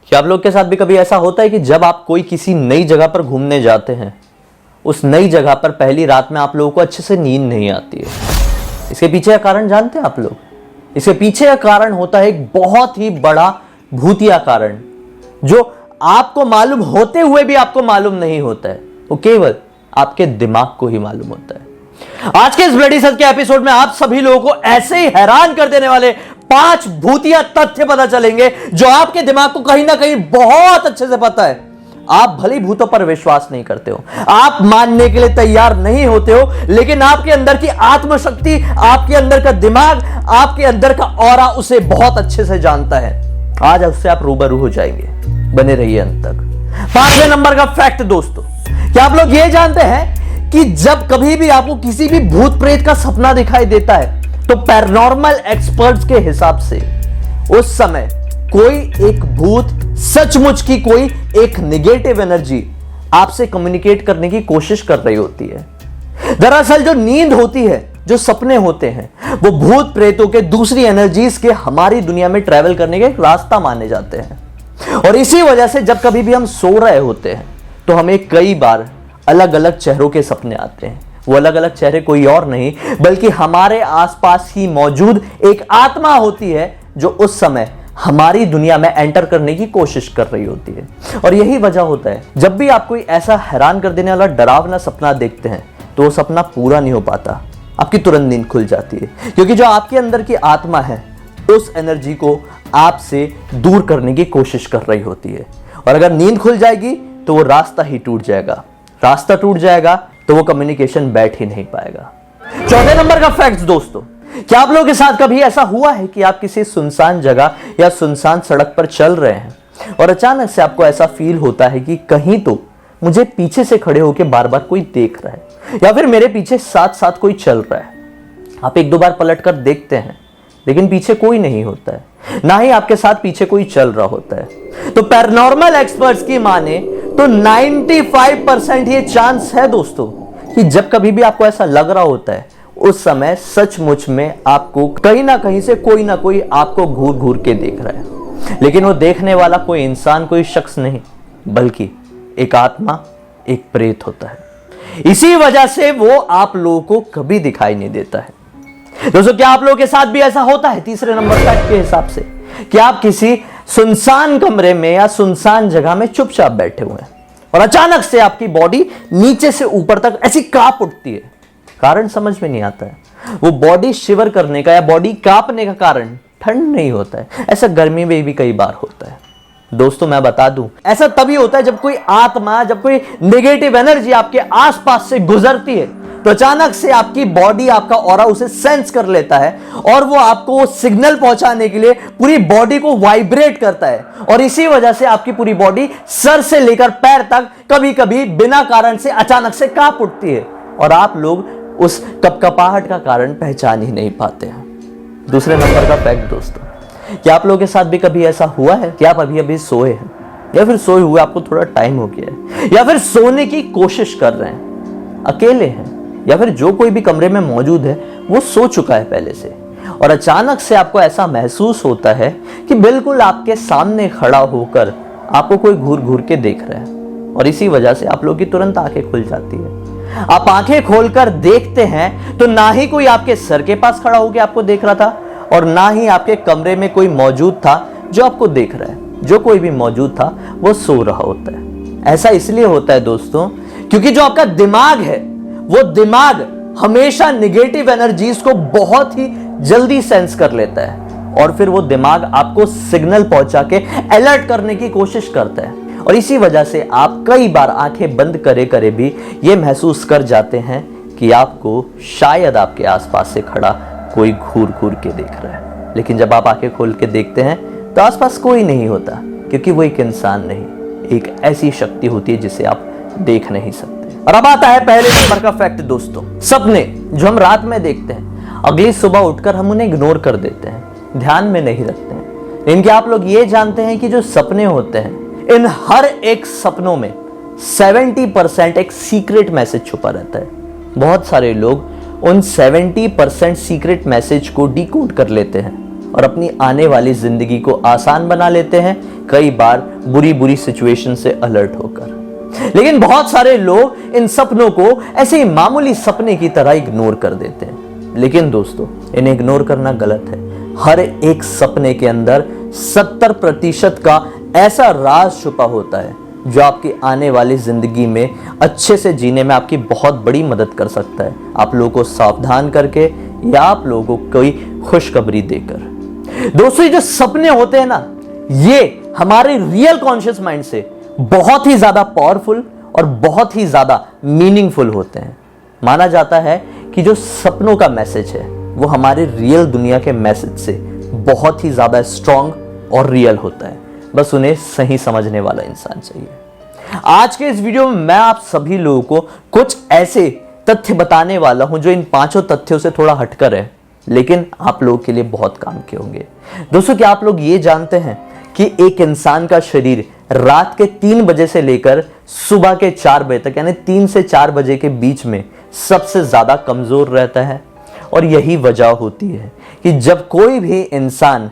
क्या आप लोग के साथ भी कभी ऐसा होता है कि जब आप कोई किसी नई जगह पर घूमने जाते हैं, उस नई जगह पर पहली रात में आप लोगों को अच्छे से नींद नहीं आती है? इसके पीछे का कारण जानते हैं आप लोग? इसके पीछे का कारण होता है एक बहुत ही बड़ा भूतिया कारण, जो आपको मालूम होते हुए भी आपको मालूम नहीं होता है। वो केवल आपके दिमाग को ही मालूम होता है। आज के इस ब्लडी सच के एपिसोड में आप सभी लोगों को ऐसे ही हैरान कर देने वाले 5 भूतिया तथ्य पता चलेंगे जो आपके दिमाग को कहीं ना कहीं बहुत अच्छे से पता है। आप भले भूतों पर विश्वास नहीं करते हो, आप मानने के लिए तैयार नहीं होते हो, लेकिन आपके अंदर की आत्मशक्ति, आपके अंदर का दिमाग, आपके अंदर का ऑरा उसे बहुत अच्छे से जानता है। आज उससे आप रूबरू हो जाएंगे। बने रहिए अंत तक। 5वें नंबर का फैक्ट दोस्तों, क्या आप लोग ये जानते हैं कि जब कभी भी आपको किसी भी भूत प्रेत का सपना दिखाई देता है तो पैरानॉर्मल एक्सपर्ट्स के हिसाब से उस समय कोई एक भूत, सचमुच की कोई एक नेगेटिव एनर्जी आपसे कम्युनिकेट करने की कोशिश कर रही होती है। दरअसल जो नींद होती है, जो सपने होते हैं, वो भूत प्रेतों के दूसरी एनर्जीज के हमारी दुनिया में ट्रैवल करने के एक रास्ता माने जाते हैं। और इसी वजह से जब कभी भी हम सो रहे होते हैं तो हमें कई बार अलग अलग चेहरों के सपने आते हैं। वो अलग अलग चेहरे कोई और नहीं बल्कि हमारे आसपास ही मौजूद एक आत्मा होती है जो उस समय हमारी दुनिया में एंटर करने की कोशिश कर रही होती है। और यही वजह होता है जब भी आप कोई ऐसा हैरान कर देने वाला डरावना सपना देखते हैं तो वो सपना पूरा नहीं हो पाता, आपकी तुरंत नींद खुल जाती है, क्योंकि जो आपके अंदर की आत्मा है उस एनर्जी को आपसे दूर करने की कोशिश कर रही होती है। और अगर नींद खुल जाएगी तो वो रास्ता ही टूट जाएगा, रास्ता टूट जाएगा तो वो कम्युनिकेशन बैठ ही नहीं पाएगा। 4वें नंबर का फैक्ट दोस्तों, क्या आप लोगों के साथ कभी ऐसा हुआ है कि आप किसी सुनसान जगह या सुनसान सड़क पर चल रहे हैं और अचानक से आपको ऐसा फील होता है कि कहीं तो मुझे पीछे से खड़े होकर बार बार कोई देख रहा है, या फिर मेरे पीछे साथ साथ कोई चल रहा है। आप 1-2 बार पलट कर देखते हैं लेकिन पीछे कोई नहीं होता है, ना ही आपके साथ पीछे कोई चल रहा होता है। तो पैरानॉर्मल एक्सपर्ट्स की माने तो 95% ये चांस है दोस्तों कि जब कभी भी आपको ऐसा लग रहा होता है उस समय सचमुच में आपको कहीं ना कहीं से कोई ना कोई आपको घूर घूर के देख रहा है। लेकिन वो देखने वाला कोई इंसान, कोई शख्स नहीं बल्कि एक आत्मा, एक प्रेत होता है। इसी वजह से वो आप लोगों को कभी दिखाई नहीं देता है। दोस्तों, क्या आप लोगों के साथ भी ऐसा होता है? तीसरे नंबर फैक्ट के हिसाब से कि आप किसी सुनसान कमरे में या सुनसान जगह में चुपचाप बैठे हुए हैं और अचानक से आपकी बॉडी नीचे से ऊपर तक ऐसी कांप उठती है। कारण समझ में नहीं आता है। वो बॉडी शिवर करने का या बॉडी कांपने का कारण ठंड नहीं होता है, ऐसा गर्मी में भी कई बार होता है। दोस्तों मैं बता दूं, ऐसा तभी होता है जब कोई आत्मा, जब कोई नेगेटिव एनर्जी आपके आसपास से गुजरती है तो अचानक से आपकी बॉडी, आपका ऑरा उसे सेंस कर लेता है और वो आपको सिग्नल पहुंचाने के लिए पूरी बॉडी को वाइब्रेट करता है। और इसी वजह से आपकी पूरी बॉडी सर से लेकर पैर तक कभी कभी बिना कारण से अचानक से कांप उठती है और आप लोग उस कपकपाहट का कारण पहचान ही नहीं पाते हैं। दूसरे नंबर का फैक्ट दोस्तों, क्या आप लोगों के साथ भी कभी ऐसा हुआ है कि आप अभी अभी सोए हैं या फिर सोए हुए आपको थोड़ा टाइम हो गया है, या फिर सोने की कोशिश कर रहे हैं, अकेले हैं, या फिर जो कोई भी कमरे में मौजूद है वो सो चुका है पहले से, और अचानक से आपको ऐसा महसूस होता है कि बिल्कुल आपके सामने खड़ा होकर आपको कोई घूर घूर के देख रहा है। और इसी वजह से आप लोगों की तुरंत आंखें खुल जाती है। आप आंखें खोलकर देखते हैं तो ना ही कोई आपके सर के पास खड़ा होकर आपको देख रहा था और ना ही आपके कमरे में कोई मौजूद था जो आपको देख रहा है। जो कोई भी मौजूद था वो सो रहा होता है। ऐसा इसलिए होता है दोस्तों क्योंकि जो आपका दिमाग है वो दिमाग हमेशा नेगेटिव एनर्जीज को बहुत ही जल्दी सेंस कर लेता है और फिर वो दिमाग आपको सिग्नल पहुंचा के अलर्ट करने की कोशिश करता है। और इसी वजह से आप कई बार आंखें बंद करे करे भी ये महसूस कर जाते हैं कि आपको शायद आपके आसपास से खड़ा कोई घूर घूर के देख रहा है। लेकिन जब आप आंखें खोल के देखते हैं तो आसपास कोई नहीं होता, क्योंकि वो एक इंसान नहीं, एक ऐसी शक्ति होती है जिसे आप देख नहीं सकते। और अब आता है पहले नंबर का फैक्ट दोस्तों, सपने जो हम रात में देखते हैं अगली सुबह उठकर हम उन्हें इग्नोर कर देते हैं, ध्यान में नहीं रखते हैं। इनके आप लोग ये जानते हैं कि जो सपने होते हैं इन हर एक सपनों में 70% एक सीक्रेट मैसेज छुपा रहता है। बहुत सारे लोग उन 70% सीक्रेट मैसेज को डिकोड कर लेते हैं और अपनी आने वाली जिंदगी को आसान बना लेते हैं, कई बार बुरी बुरी सिचुएशन से अलर्ट होकर। लेकिन बहुत सारे लोग इन सपनों को ऐसे ही मामूली सपने की तरह इग्नोर कर देते हैं। लेकिन दोस्तों, इन्हें इग्नोर करना गलत है। हर एक सपने के अंदर 70% का ऐसा राज छुपा होता है जो आपकी आने वाली जिंदगी में अच्छे से जीने में आपकी बहुत बड़ी मदद कर सकता है, आप लोगों को सावधान करके या आप लोगों को कोई खुशखबरी देकर। दोस्तों, ये जो सपने होते हैं ना, ये हमारे रियल कॉन्शियस माइंड से बहुत ही ज्यादा पावरफुल और बहुत ही ज्यादा मीनिंगफुल होते हैं। माना जाता है कि जो सपनों का मैसेज है वो हमारे रियल दुनिया के मैसेज से बहुत ही ज्यादा स्ट्रांग और रियल होता है, बस उन्हें सही समझने वाला इंसान चाहिए। आज के इस वीडियो में मैं आप सभी लोगों को कुछ ऐसे तथ्य बताने वाला हूं जो इन 5 तथ्यों से थोड़ा हटकर है, लेकिन आप लोगों के लिए बहुत काम के होंगे। दोस्तों, क्या आप लोग ये जानते हैं कि एक इंसान का शरीर रात के 3 बजे से लेकर सुबह के 4 बजे तक, यानी 3 से 4 बजे के बीच में सबसे ज्यादा कमजोर रहता है। और यही वजह होती है कि जब कोई भी इंसान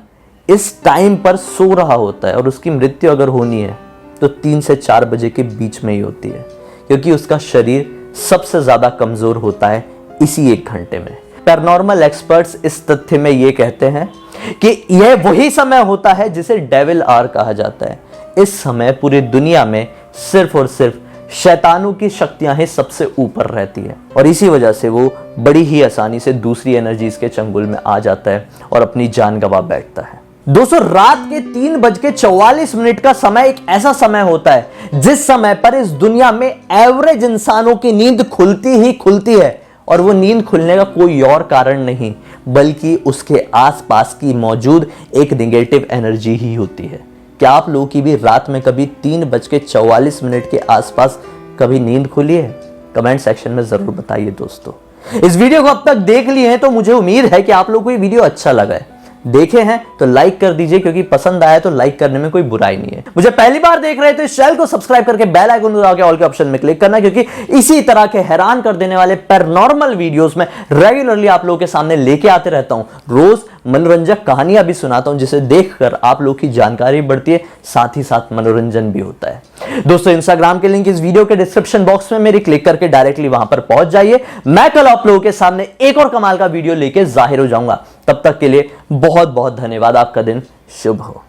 इस टाइम पर सो रहा होता है और उसकी मृत्यु अगर होनी है तो 3 से 4 बजे के बीच में ही होती है, क्योंकि उसका शरीर सबसे ज्यादा कमजोर होता है इसी 1 घंटे में। पैरानॉर्मल एक्सपर्ट्स इस तथ्य में यह कहते हैं कि यह वही समय होता है जिसे डेविल आवर कहा जाता है। इस समय पूरी दुनिया में सिर्फ और सिर्फ शैतानों की शक्तियां ही सबसे ऊपर रहती है और इसी वजह से वो बड़ी ही आसानी से दूसरी एनर्जीज के चंगुल में आ जाता है और अपनी जान गंवा बैठता है। दोस्तों, रात के 3:44 का समय एक ऐसा समय होता है जिस समय पर इस दुनिया में एवरेज इंसानों की नींद खुलती ही खुलती है, और वो नींद खुलने का कोई और कारण नहीं बल्कि उसके आसपास की मौजूद एक नेगेटिव एनर्जी ही होती है। क्या आप लोगों की भी रात में कभी 3:44 के आसपास कभी नींद खुली है? कमेंट सेक्शन में जरूर बताइए। दोस्तों, इस वीडियो को अब तक देख लिए हैं तो मुझे उम्मीद है कि आप लोगों को ये वीडियो अच्छा लगा है। देखे हैं तो लाइक कर दीजिए, क्योंकि पसंद आया तो लाइक करने में कोई बुराई नहीं है। मुझे पहली बार देख रहे हैं तो इस चैनल को सब्सक्राइब करके बेल आइकन दबा के ऑल के ऑप्शन में क्लिक करना, क्योंकि इसी तरह के हैरान कर देने वाले पैरानॉर्मल वीडियोस में रेगुलरली आप लोगों के सामने लेके आते रहता हूं। रोज मनोरंजक कहानियां भी सुनाता हूं जिसे देखकर आप लोग की जानकारी बढ़ती है, साथ ही साथ मनोरंजन भी होता है। दोस्तों, इंस्टाग्राम के लिंक इस वीडियो के डिस्क्रिप्शन बॉक्स में मेरी क्लिक करके डायरेक्टली वहां पर पहुंच जाइए। मैं कल आप लोगों के सामने एक और कमाल का वीडियो लेके जाहिर हो जाऊंगा। तब तक के लिए बहुत बहुत धन्यवाद। आपका दिन शुभ हो।